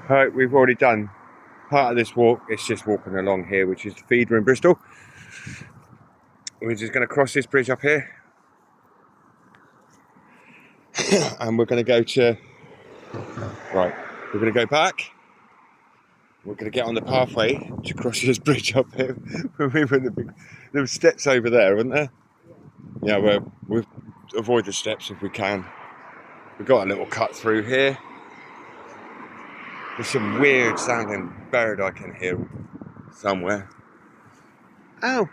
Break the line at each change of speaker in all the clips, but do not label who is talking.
We've already done part of this walk. It's just walking along here, which is the feeder in Bristol. We're just going to cross this bridge up here. And we're going to go to... Right, we're going to go back. We're going to get on the pathway to cross this bridge up here. There were steps over there, weren't there? Yeah, we'll avoid the steps if we can. We've got a little cut through here. There's some weird sounding bird I can hear somewhere. Oh!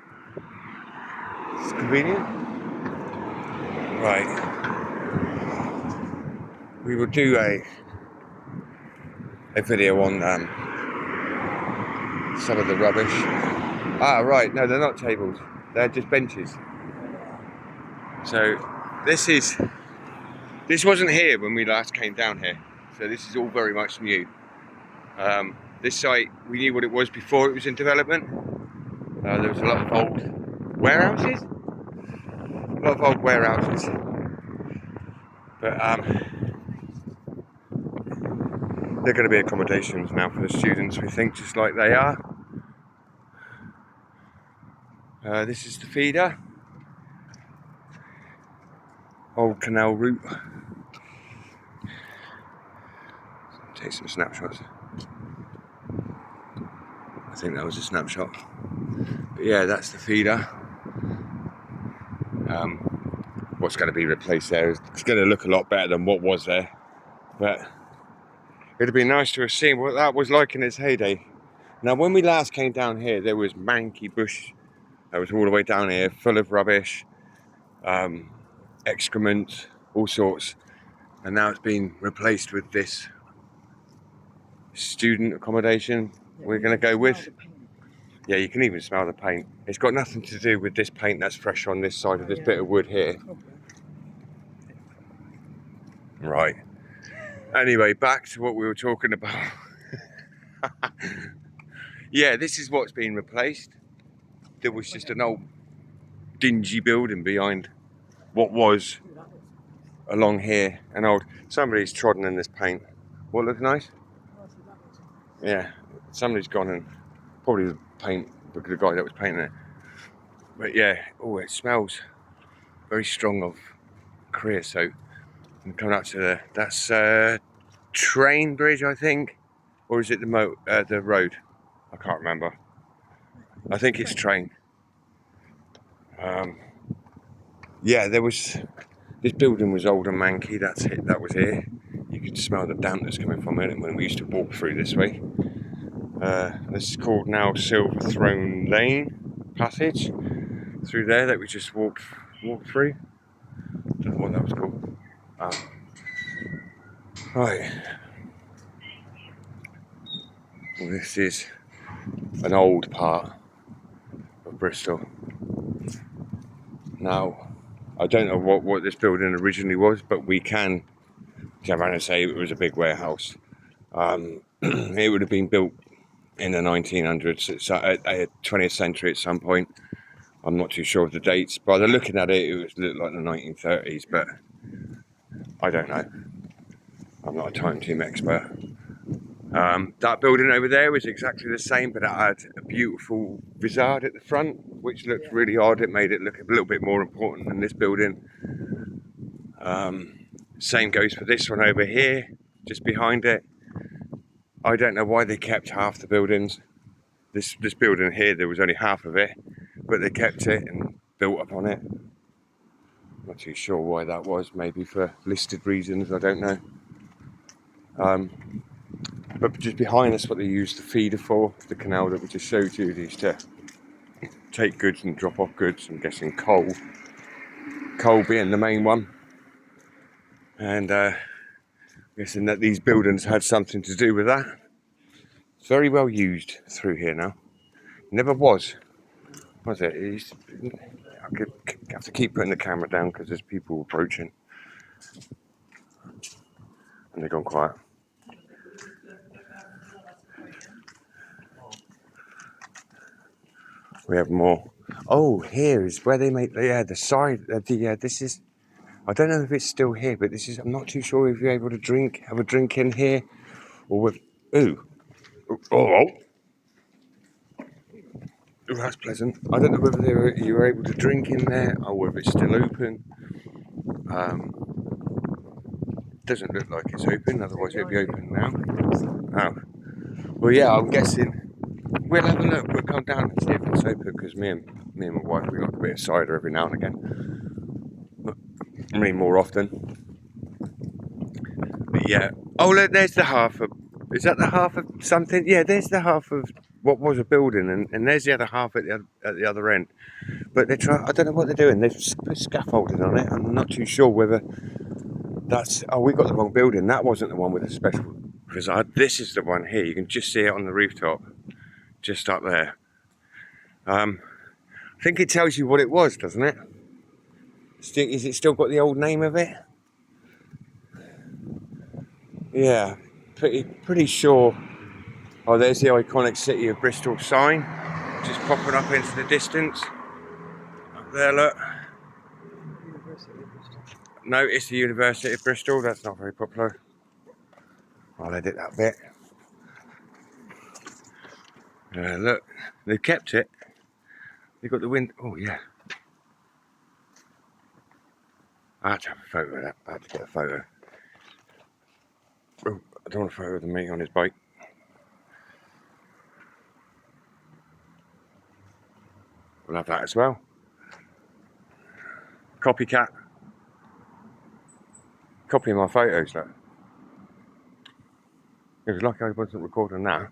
It's convenient. Right. We will do a video on some of the rubbish. Ah, right. No, they're not tables. They're just benches. So this wasn't here when we last came down here. So this is all very much new. This site, we knew what it was before it was in development. There was a lot of old warehouses. But they're going to be accommodations now for the students, we think, just like they are. This is the feeder. Old canal route. Take some snapshots. I think that was a snapshot. But yeah, that's the feeder. What's going to be replaced there is it's going to look a lot better than what was there. But it'd be nice to have seen what that was like in its heyday. Now, when we last came down here, there was manky bush that was all the way down here, full of rubbish, excrement, all sorts. And now it's been replaced with this student accommodation we're going to go with. Yeah, you can even smell the paint. It's got nothing to do with this paint that's fresh on this side of this bit of wood here. Right. Anyway, back to what we were talking about. Yeah, this is what's been replaced. There was just an old dingy building behind what was along here. An old... Somebody's trodden in this paint. What looks nice? Yeah, somebody's gone and probably the paint, the guy that was painting it. But yeah, oh, it smells very strong of creosote. I'm coming up to that's train bridge, I think, or is it the road? I can't remember. I think it's train. Yeah, this building was old and manky. That's it. That was here. You could smell the dampness coming from it when we used to walk through this way. This is called now Silver Throne Lane passage through there that we just walked through. Don't know what that was called. Right. Well, this is an old part of Bristol. Now, I don't know what this building originally was, but we can come around and say it was a big warehouse. It would have been built in the 1900s, 20th century at some point. I'm not too sure of the dates. By the looking at it, it looked like the 1930s, but I don't know. I'm not a time tomb expert. That building over there was exactly the same, but it had a beautiful facade at the front, which looked really odd. It made it look a little bit more important than this building. Same goes for this one over here, just behind it. I don't know why they kept half the buildings. This building here, there was only half of it, but they kept it and built upon it. Not too sure why that was, maybe for listed reasons, I don't know. But just behind us, what they used the feeder for, the canal that we just showed you, they used to take goods and drop off goods. I'm guessing coal being the main one. And guessing that these buildings had something to do with that. It's very well used through here now. Never was it? I have to keep putting the camera down because there's people approaching. And they've gone quiet. We have more. Oh, here is where they make the side. This is. I don't know if it's still here, but this is. I'm not too sure if you're able to have a drink in here, or Ooh. Oh. Ooh, that's pleasant. I don't know whether you were able to drink in there or whether it's still open. Doesn't look like it's open, otherwise it'd be open now. Oh. Well, yeah, I'm guessing we'll have a look. We'll come down and see if it's open because me and my wife, we like a bit of cider every now and again. I mean, more often. But yeah. Oh, look, there's the half of. Is that the half of something? Yeah, there's the half of what was a building, and there's the other half at the other end. But they're trying. I don't know what they're doing. They've put scaffolding on it. I'm not too sure whether that's. Oh, we got the wrong building. That wasn't the one with the special facade. This is the one here. You can just see it on the rooftop, just up there. I think it tells you what it was, doesn't it? Is it still got the old name of it? Yeah, pretty sure. Oh, there's the iconic City of Bristol sign, just popping up into the distance. Up there, look.
University of Bristol.
No, it's the University of Bristol. That's not very popular. I'll edit that bit. Look, they've kept it. They've got the wind. Oh, yeah. I had to have a photo of that. I had to get a photo. Oh, I don't want a photo of the mate on his bike. We'll have that as well. Copycat. Copying my photos, look. It was lucky I wasn't recording that.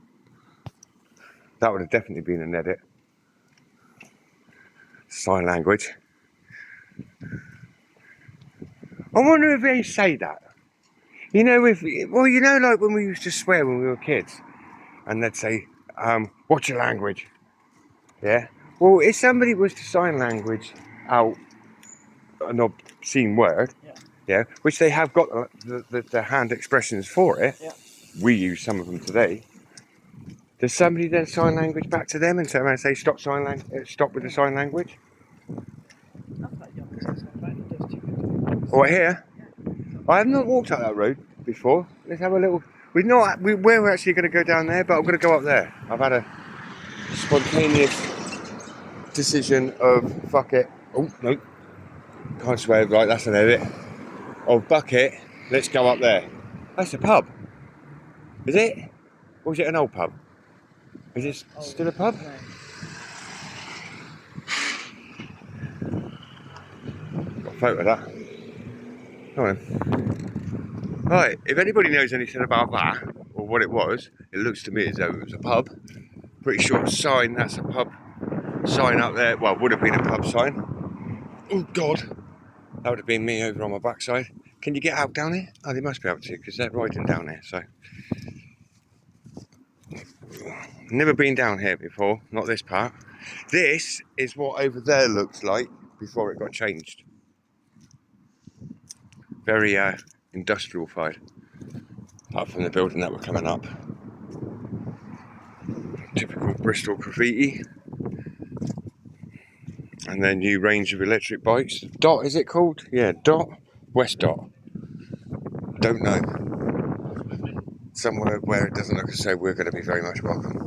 That would have definitely been an edit. Sign language. I wonder if they say that. You know, like when we used to swear when we were kids, and they'd say, "What's your language?" Yeah. Well, if somebody was to sign language out an obscene word, yeah, which they have got the hand expressions for it.
Yeah.
We use some of them today. Does somebody then sign language back to them and say stop stop with the sign language? Right here. I have not walked up that road before. Let's have a little. We're actually going to go down there, but I'm going to go up there. I've had a spontaneous decision of fuck it. Oh no, can't swear. Right, that's an edit. Of buck it. Let's go up there. That's a pub. Is it? Or is it an old pub? Is it still a pub? Got a photo of that. Come on. Right, if anybody knows anything about that, or what it was, it looks to me as though it was a pub. Pretty sure sign, that's a pub sign up there. Well, would have been a pub sign. Oh God, that would have been me over on my backside. Can you get out down here? Oh, they must be able to, because they're riding down here, so. Never been down here before, not this part. This is what over there looks like before it got changed. Very industrial-fied, apart from the building that we're coming up. Typical Bristol graffiti. And their new range of electric bikes. Dot, is it called? Yeah, Dot. West Dot. Don't know. Somewhere where it doesn't look as though we're going to be very much welcome.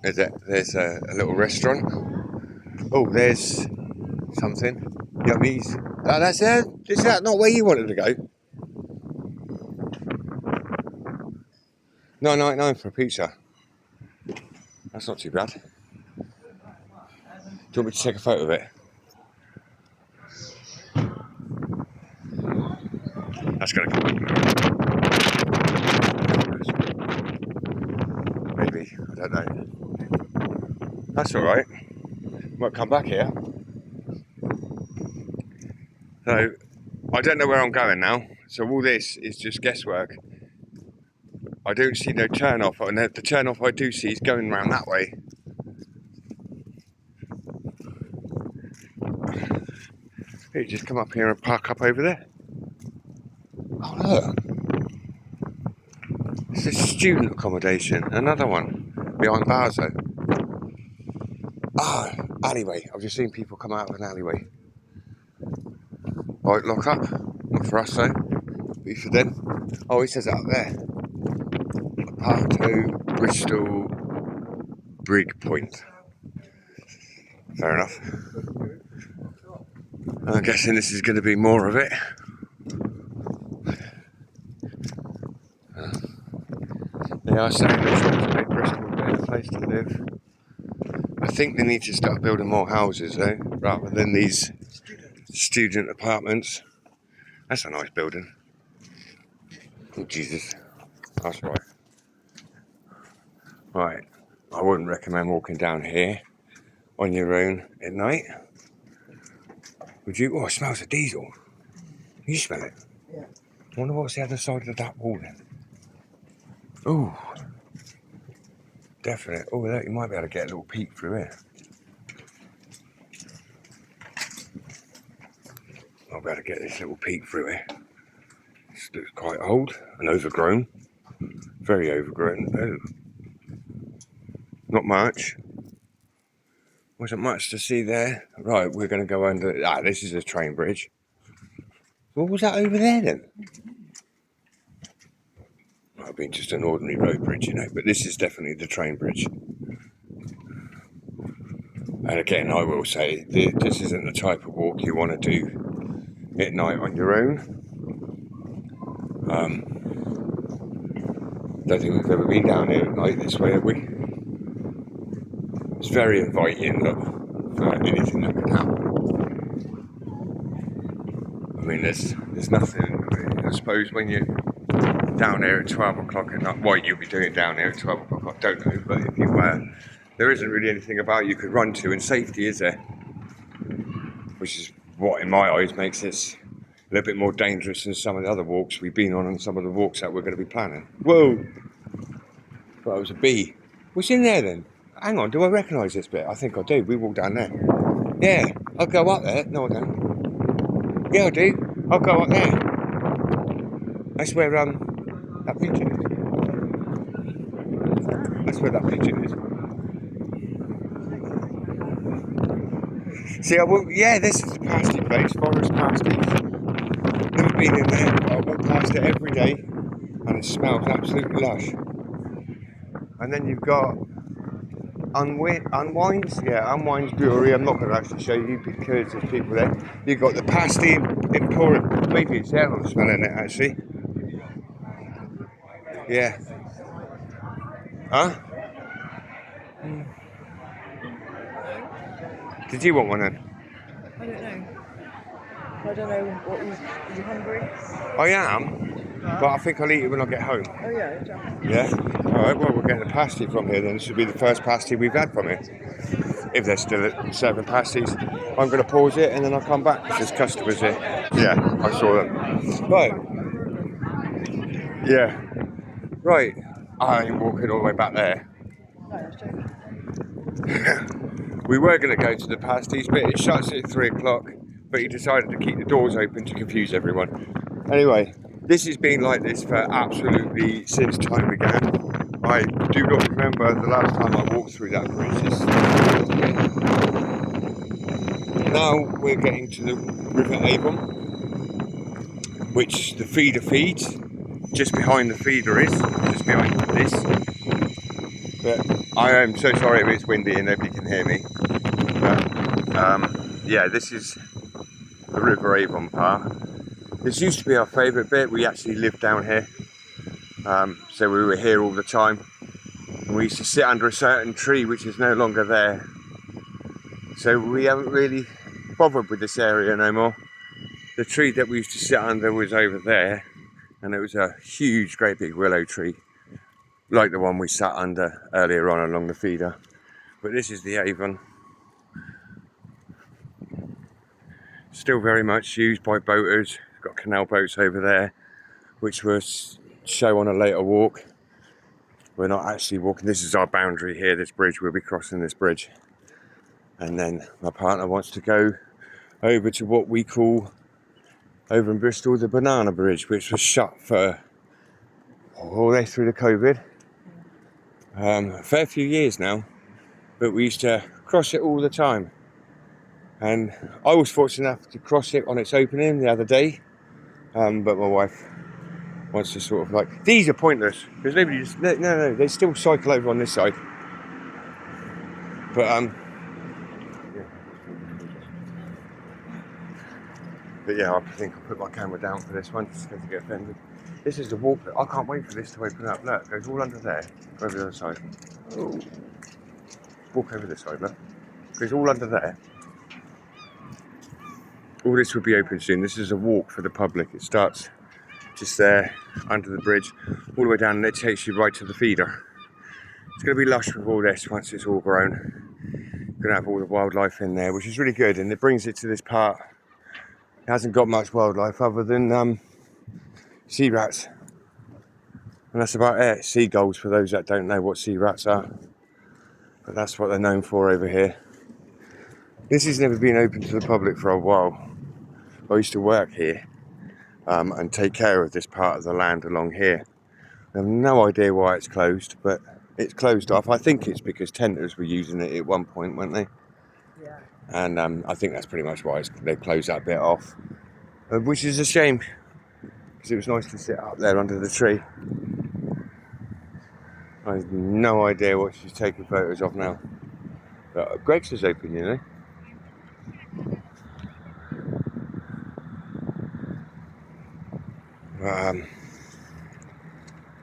There's a little restaurant. Oh, there's something. Yummies. Oh, that's it. Is that not where you wanted to go? $9.99 for a pizza. That's not too bad. Do you want me to take a photo of it? That's going to come up. Maybe. I don't know. That's alright. Might come back here. So, I don't know where I'm going now. So all this is just guesswork. I don't see no turn off, and the turn off I do see is going round that way. You just come up here and park up over there. Oh look, it's a student accommodation. Another one behind Barzo. Ah, alleyway. I've just seen people come out of an alleyway. Right, lock up. Not for us though. Be for them. Oh, it says it up there. Parto, Bristol, Brig Point. Fair enough. I'm guessing this is going to be more of it. They are saying they're trying to make Bristol a better place to live. I think they need to start building more houses though, rather than these student apartments. That's a nice building. Oh Jesus, that's right. Right, I wouldn't recommend walking down here on your own at night. Would you? Oh, it smells of diesel. You smell it?
Yeah.
I wonder what's the other side of that wall then. Oh, definitely. Oh, look, you might be able to get a little peek through here. I'll be able to get this little peek through here. This looks quite old and overgrown. Very overgrown. Oh. Not much. Wasn't much to see there. Right, we're going to go under. This is a train bridge. What was that over there then? Might have been just an ordinary road bridge, you know, but this is definitely the train bridge. And again, I will say, this isn't the type of walk you want to do at night on your own. Don't think we've ever been down here at night this way, have we? It's very inviting, look, for anything that could happen. I mean, there's nothing, I suppose, when you're down here at 12 o'clock at night, what you'll be doing down here at 12 o'clock, I don't know, but if you were, there isn't really anything about you could run to in safety, is there? Which is what, in my eyes, makes this a little bit more dangerous than some of the other walks we've been on and some of the walks that we're going to be planning. Whoa! Thought it was a bee. What's in there then? Hang on, do I recognise this bit? I think I do. We walked down there. Yeah, I'll go up there. No, I don't. Yeah, I do. I'll go up there. That's where that pigeon is. That's where that pigeon is. See, this is the pasty place, Forest Pasties. Never been in there, but I walk past it every day, and it smells absolutely lush. And then you've got Unwinds Brewery. I'm not going to actually show you because there's people there. You've got the Pasty Emporium. Maybe it's there, I'm smelling it actually. Yeah. Huh? Did you want one then?
I don't know. I don't know what was. Are you hungry?
I am, but I think I'll eat it when I get home.
Oh yeah, definitely.
Yeah? Alright, well, we'll get the pasty from here then. This should be the first pasty we've had from here. If they're still serving pasties, I'm going to pause it and then I'll come back because there's customers here. Yeah, I saw them. Right. Yeah. Right. I ain't walking all the way back there.
No, I was joking.
We were going to go to the pasties, but it shuts at 3 o'clock. But he decided to keep the doors open to confuse everyone. Anyway, this has been like this for absolutely since time began. I do not remember the last time I walked through that bridge. Now we're getting to the River Avon, which the feeder feeds. Just behind the feeder is, just behind this. But I am so sorry if it's windy and nobody can hear me. But, yeah, this is the River Avon part. This used to be our favourite bit. We actually lived down here, so we were here all the time. And we used to sit under a certain tree which is no longer there. So we haven't really bothered with this area no more. The tree that we used to sit under was over there, and it was a huge, great big willow tree, like the one we sat under earlier on along the feeder. But this is the Avon. Still very much used by boaters. Got canal boats over there, which we'll show on a later walk. We're not actually walking. This is our boundary here, this bridge. We'll be crossing this bridge. And then my partner wants to go over to what we call, over in Bristol, the Banana Bridge, which was shut for all the way through the COVID. A fair few years now, but we used to cross it all the time. And I was fortunate enough to cross it on its opening the other day, but my wife wants to sort of like, these are pointless because nobody just no, they still cycle over on this side. But yeah, I think I'll put my camera down for this one just because I get offended. This is the walk. I can't wait for this to open up. Look, it goes all under there. Go over the other side. Oh. Walk over this side, look. It goes all under there. All this will be open soon. This is a walk for the public. It starts just there under the bridge, all the way down, and it takes you right to the feeder. It's going to be lush with all this once it's all grown. You're going to have all the wildlife in there, which is really good, and it brings it to this part. It hasn't got much wildlife other than sea rats, and that's about it. Seagulls, for those that don't know what sea rats are, but that's what they're known for over here. This has never been open to the public for a while. I used to work here and take care of this part of the land along here. I have no idea why it's closed, but it's closed off. I think it's because tenters were using it at one point, weren't they?
Yeah.
And I think that's pretty much why they closed that bit off, which is a shame because it was nice to sit up there under the tree. I have no idea what she's taking photos of now. But Greg's is open, you know.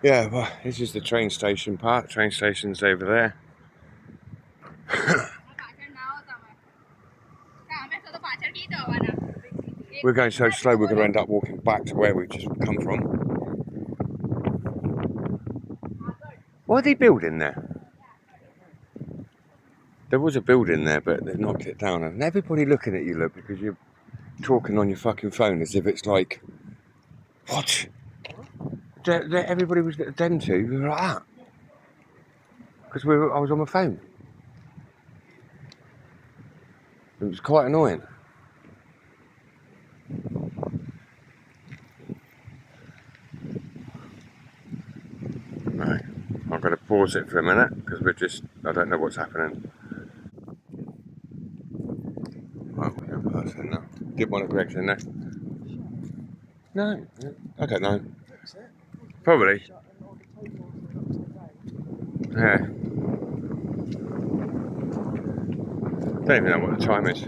Yeah, well, this is the train station part. Train station's over there. We're going so slow we're going to end up walking back to where we've just come from. What are they building there? There was a building there, but they've knocked it down. And everybody looking at you, look, because you're talking on your fucking phone as if it's like, what? Everybody was them two. We were like that because I was on my phone. It was quite annoying. Right, I'm going to pause it for a minute because I don't know what's happening. Right, we're going past it now. Did one of Greg's in there? No, I don't know. Probably. Yeah. Don't even know what the time is.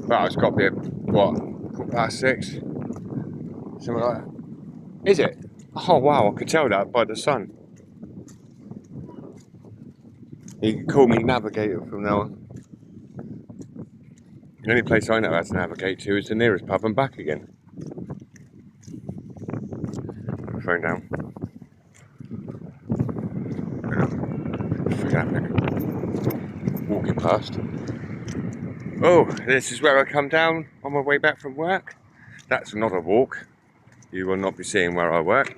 Well, it's got to be what, 6:15? Something like that. Is it? Oh wow, I could tell that by the sun. You can call me Navigator from now on. The only place I know how to navigate to is the nearest pub and back again. Put the phone down. Walking past. Oh, this is where I come down on my way back from work. That's not a walk. You will not be seeing where I work.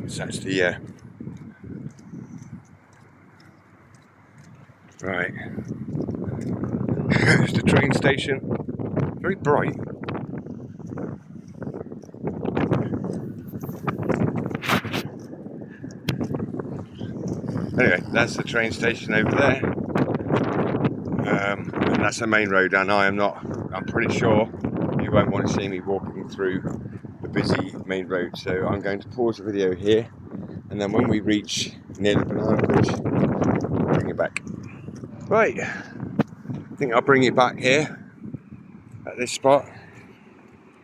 So that's the right. It's the train station. Very bright. Anyway, that's the train station over there. And that's the main road, and I'm pretty sure you won't want to see me walking through the busy main road. So I'm going to pause the video here, and then when we reach near the banana bridge, I'll bring it back. Right, I think I'll bring it back here at this spot.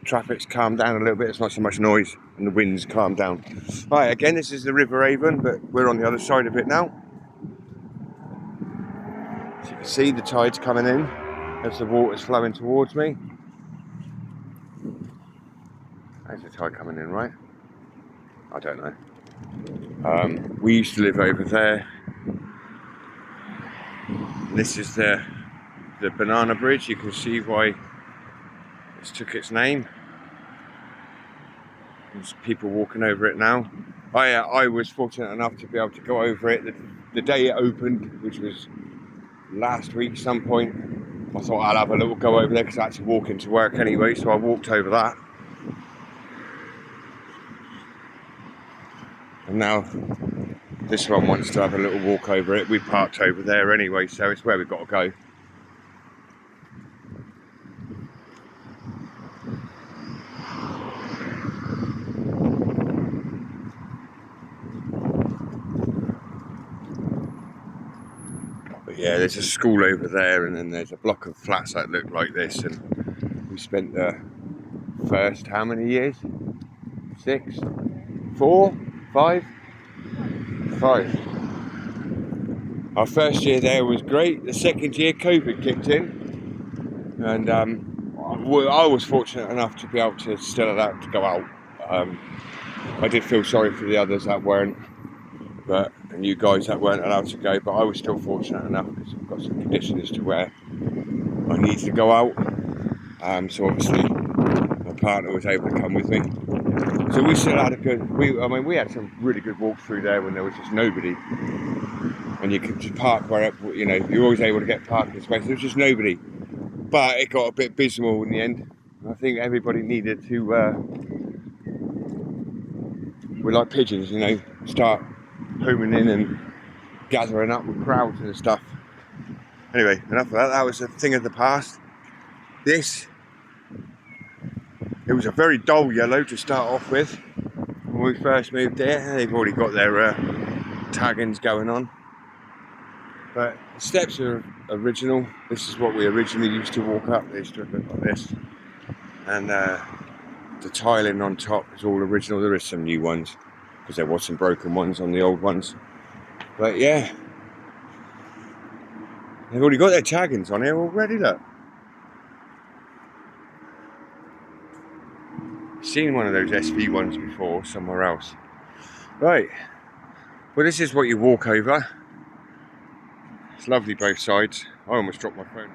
Traffic's calmed down a little bit, it's not so much noise, and the wind's calmed down. Right, again, this is the River Avon, but we're on the other side of it now. As you can see, the tide's coming in as the water's flowing towards me. There's the tide coming in, right? I don't know. We used to live over there. This is the banana bridge. You can see why it's took its name. There's people walking over it now. I was fortunate enough to be able to go over it the day it opened, which was last week some point. I thought I'll have a little go over there because I had to walk into work anyway, so I walked over that. And now this one wants to have a little walk over it. We parked over there anyway, so it's where we've got to go. yeah, there's a school over there, and then there's a block of flats that look like this, and we spent the first, how many years? 6? 4? 5? 5. Our first year there was great. The second year, COVID kicked in, and I was fortunate enough to be able to still allowed to go out. I did feel sorry for the others that weren't, and you guys that weren't allowed to go, but I was still fortunate enough because I've got some conditions to where I need to go out. So obviously my partner was able to come with me. So we still had we had some really good walks through there when there was just nobody. And you could just park wherever, you're always able to get parking space. There was just nobody. But it got a bit abysmal in the end. I think everybody needed to, we're like pigeons, start homing in and gathering up with crowds and stuff. Anyway, enough of that. That was a thing of the past. It was a very dull yellow to start off with. When we first moved there, they've already got their taggings going on. But the steps are original. This is what we originally used to walk up. They used to look like this. And the tiling on top is all original. There is some new ones, because there was some broken ones on the old ones. But yeah, they've already got their taggings on here already, look. Seen one of those SV ones before somewhere else. Right, well, this is what you walk over. It's lovely both sides. I almost dropped my phone.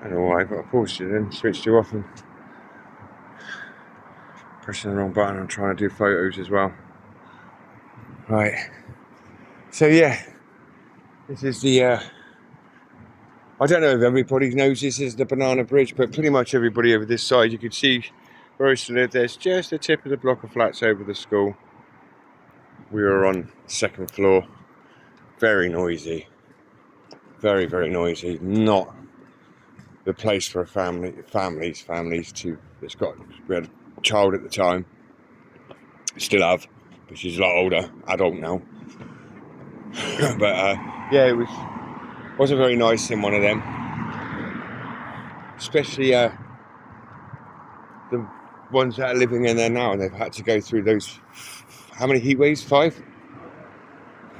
I don't know why, but I paused it and switched you off and pressing the wrong button. I'm trying to do photos as well. Right, so yeah, this is the I don't know if everybody knows this is the Banana Bridge, but pretty much everybody over this side, you can see where I used to live. There's just the tip of the block of flats over the school. We were on the second floor. Very noisy. Very, very noisy. Not the place for a families to. We had a child at the time. Still have, but she's a lot older, adult now. But yeah, it wasn't very nice in one of them. Especially the ones that are living in there now, and they've had to go through those. How many heat waves? 5?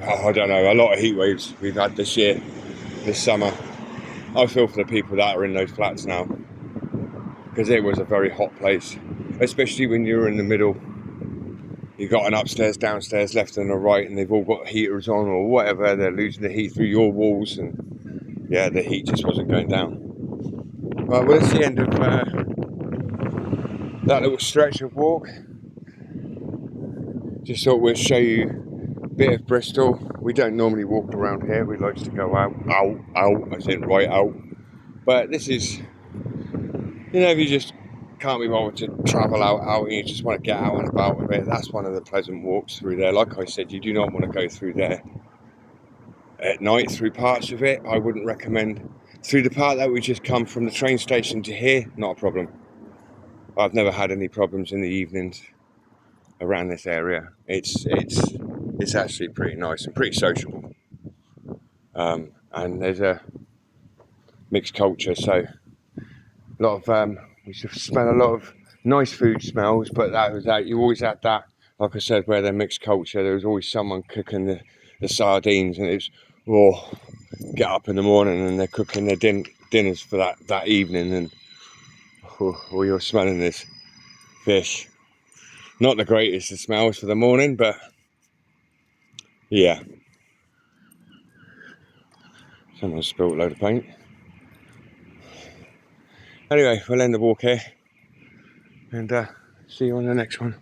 Oh, I don't know. A lot of heat waves we've had this year, this summer. I feel for the people that are in those flats now, because it was a very hot place, especially when you're in the middle. You've got an upstairs, downstairs, left and a right, and they've all got heaters on or whatever. They're losing the heat through your walls, and yeah, the heat just wasn't going down. Well, that's the end of that little stretch of walk. Just thought we'd show you a bit of Bristol. We don't normally walk around here. We like to go out, I said right out. But this is, if you just can't be bothered to travel out, and you just want to get out and about a bit, that's one of the pleasant walks through there. Like I said, you do not want to go through there at night, through parts of it. I wouldn't recommend. Through the part that we just come from the train station to here, not a problem. I've never had any problems in the evenings around this area. It's actually pretty nice and pretty sociable. And there's a mixed culture, so a lot of we smell a lot of nice food smells, but that was that. You always had that, like I said, where they're mixed culture. There was always someone cooking the sardines, and it was get up in the morning and they're cooking their dinners for that evening, and all you're smelling is fish. Not the greatest of smells for the morning, but yeah. Someone spilled a load of paint. Anyway, we'll end the walk here, and see you on the next one.